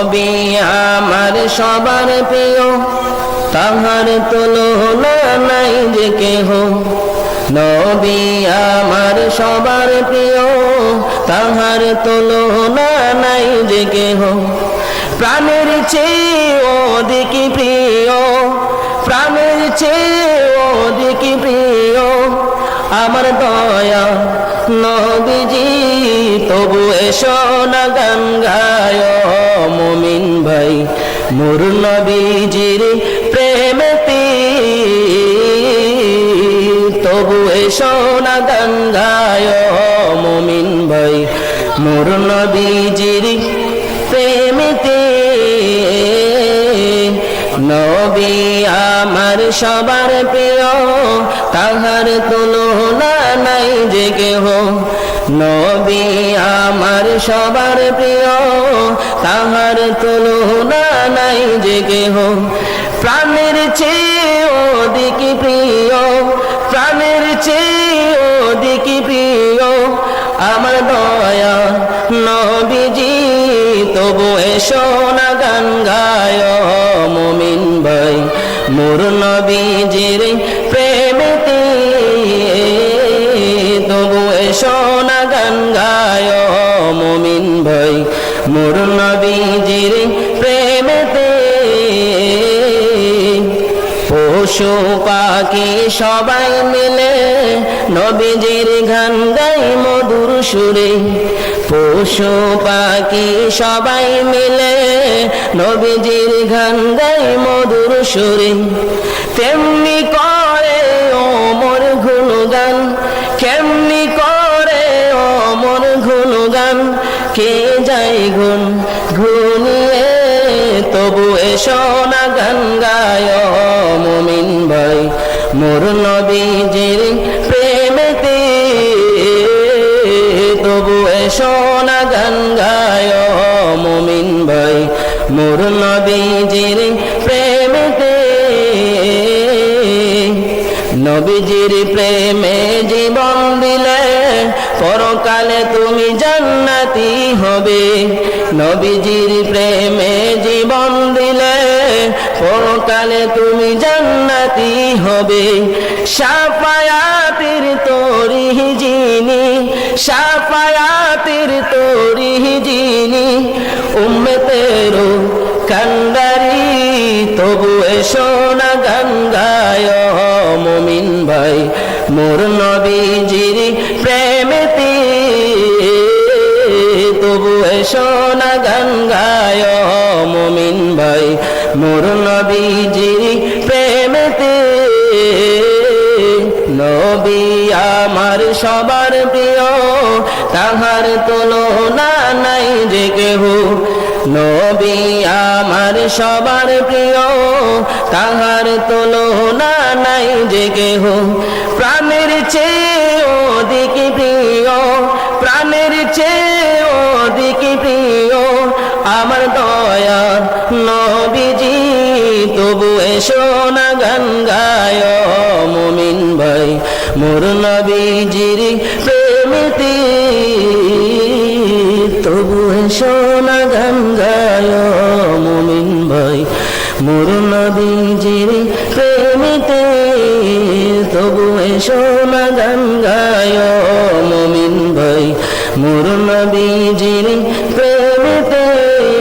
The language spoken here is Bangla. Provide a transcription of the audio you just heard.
নবী আমার সবার প্রিয়, তাহার তুলনা নাই যে কেহ। নবী আমার সবার প্রিয়, তাহার তুলনা নাই যে কেহ। প্রাণের চেয়ে অধিক প্রিয়, প্রাণের চেয়ে অধিক প্রিয় আমার দয়া নবীজি। তবু এসো না গান গায় মুমিন ভাই, মোর নবীজির প্রেমেতে। তবু এসো না গান গায় মুমিন ভাই, মোর নবীজির প্রেমেতে। নবী আমার সবার প্রিয়, তাহার তুলনা নাই যে কেহ। নবী আমার সবার প্রিয়, তাহার তুলনা নাই যে কেহ। প্রাণের চেয়ে অধিক প্রিয়, প্রাণের চেয়ে অধিক প্রিয় আমার দয়া নবীজি। তবু এসো না গান গায় মুমিন ভাই, মোর নবীজির প্রেমেতে। তবু এসো না গান গায় মুমিন ভাই, মোর নবীজির প্রেমেতে। পশু পাখি সবাই মিলে নবীজির গান গাই মধুর সুরে। পশু পাখি সবাই মিলে নবীজির গান গাই মধুর সুরে। তেমনি করে ওমর গুণগান, কেমনি করে ওমর গুণগান, কে যায় গুণ গুনিয়ে। তবু এসো না গান গায় মুমিন ভাই, মোর নবীজির প্রেমেতে। তবু এসো না গান গায় মুমিন ভাই, মোর নবীজির প্রেমেতে। নবীজির প্রেমে জীবন দিলে পরকালে তুমি জান্নাতি হবে। নবীজির প্রেমে জীবন দিলে পরকালে তুমি জান্নাতি হবে। শাফায়াতের তরি যিনি, শাফায়াতের তরি যিনি, উম্মতেরও কান্ডারি। তবু এসো না গান গায় মুমিন ভাই, মোর নবীজির প্রেমেতে। তবু এসো না গান গায় মুমিন ভাই, মোর নবীজির প্রেমেতে। নবী আমার সবার প্রিয়, তাহার তুলনা নাই যে কেহ। নবী আমার সবার প্রিয়, তাহার তুলনা নাই যে কেহ। প্রাণের চেয়ে অধিক প্রিয়, প্রাণের চেয়ে অধিক প্রিয় আমার দয়া নবীজি। তবু এসো না গান গায় মুমিন ভাই, মোর নবীজির প্রেমেতে। তবু এসো না গান গায় মুমিন ভাই, মোর নবীজির প্রেমেতে। তবু এসো না গান গায় মুমিন ভাই, মোর নবীজির